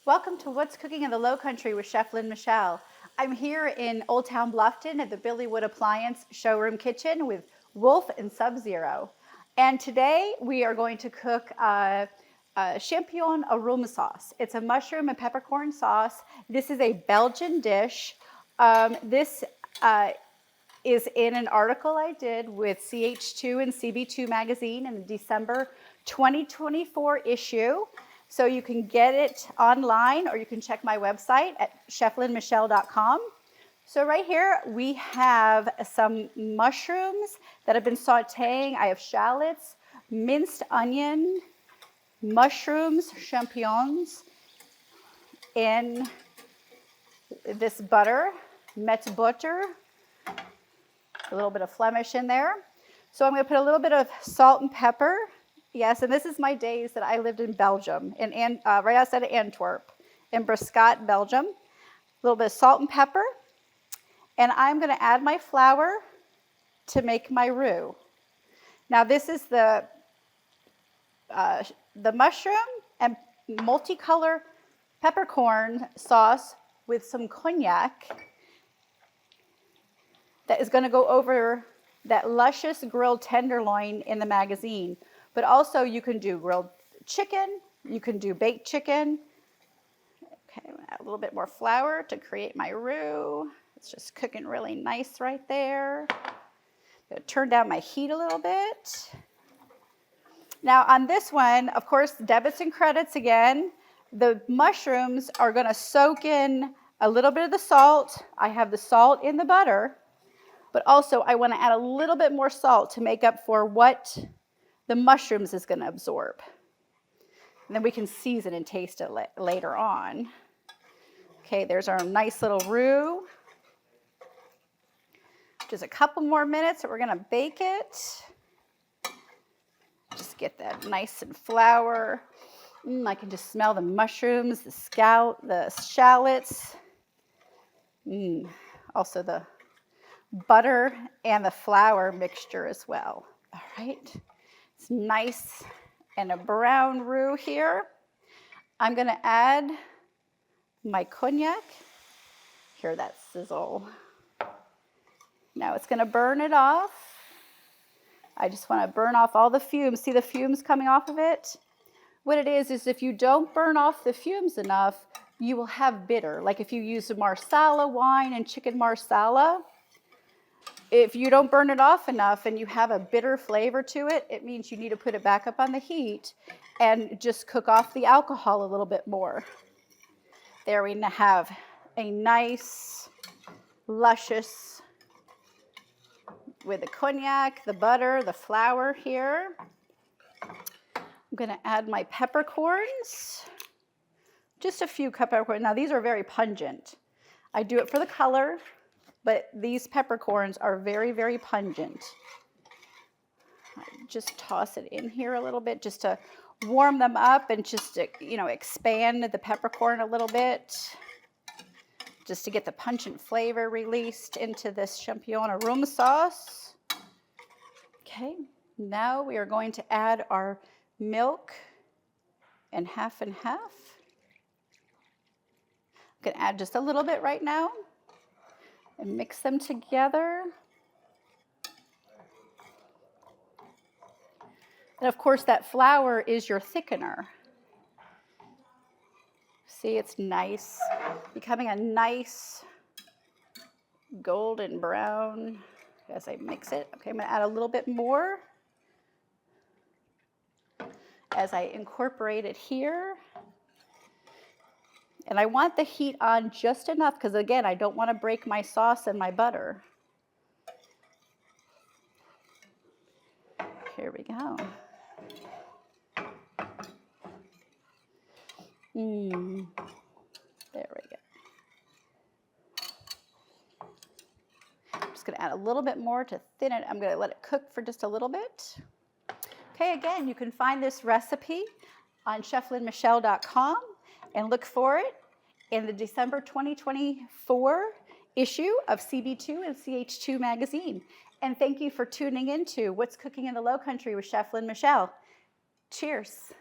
Welcome to What's Cooking in the Lowcountry with Chef Lynn Michelle. I'm here in Old Town Bluffton at the Billywood Appliance Showroom Kitchen with Wolf and Sub-Zero. And today we are going to cook champignon aroma sauce. It's a mushroom and peppercorn sauce. This is a Belgian dish. This is in an article I did with CH2 and CB2 magazine in the December 2024 issue. So you can get it online or you can check my website at cheflynnmichelle.com. So right here we have some mushrooms that have been sauteing. I have shallots, minced onion, mushrooms, champignons in this butter, met butter, a little bit of Flemish in there. So I'm going to put a little bit of salt and pepper. Yes, and this is my days that I lived in Belgium, right outside of Antwerp, in Brascat, Belgium. A little bit of salt and pepper. And I'm going to add my flour to make my roux. Now this is the mushroom and multicolor peppercorn sauce with some cognac that is going to go over that luscious grilled tenderloin in the magazine. But also you can do grilled chicken, you can do baked chicken. Okay, add a little bit more flour to create my roux. It's just cooking really nice right there. I'm gonna turn down my heat a little bit. Now on this one, of course, debits and credits again. The mushrooms are gonna soak in a little bit of the salt. I have the salt in the butter, but also I wanna add a little bit more salt to make up for what the mushrooms is going to absorb. And then we can season and taste it later on. Okay, there's our nice little roux. Just a couple more minutes and we're going to bake it. Just get that nice and flour. I can just smell the mushrooms, the shallots. Also the butter and the flour mixture as well. All right. It's nice and a brown roux here. I'm going to add my cognac. Hear that sizzle. Now it's going to burn it off. I just want to burn off all the fumes. See the fumes coming off of it? What it is if you don't burn off the fumes enough, you will have bitter. Like if you use a Marsala wine and chicken Marsala, if you don't burn it off enough and you have a bitter flavor to it, it means you need to put it back up on the heat and just cook off the alcohol a little bit more. There we have a nice, luscious, with the cognac, the butter, the flour here. I'm going to add my peppercorns. Just a few peppercorns. Now these are very pungent. I do it for the color. But these peppercorns are very, very pungent. I just toss it in here a little bit just to warm them up and just to, expand the peppercorn a little bit. Just to get the pungent flavor released into this champignon aroma sauce. Okay, now we are going to add our milk and half. I'm going to add just a little bit right now. And mix them together. And of course that flour is your thickener. See, it's nice, becoming a nice golden brown as I mix it. Okay, I'm gonna add a little bit more as I incorporate it here. And I want the heat on just enough because, again, I don't want to break my sauce and my butter. Here we go. There we go. I'm just going to add a little bit more to thin it. I'm going to let it cook for just a little bit. Okay, again, you can find this recipe on cheflynnmichelle.com. And look for it in the December 2024 issue of CB2 and CH2 magazine. And thank you for tuning in to What's Cooking in the Lowcountry with Chef Lynn Michelle. Cheers.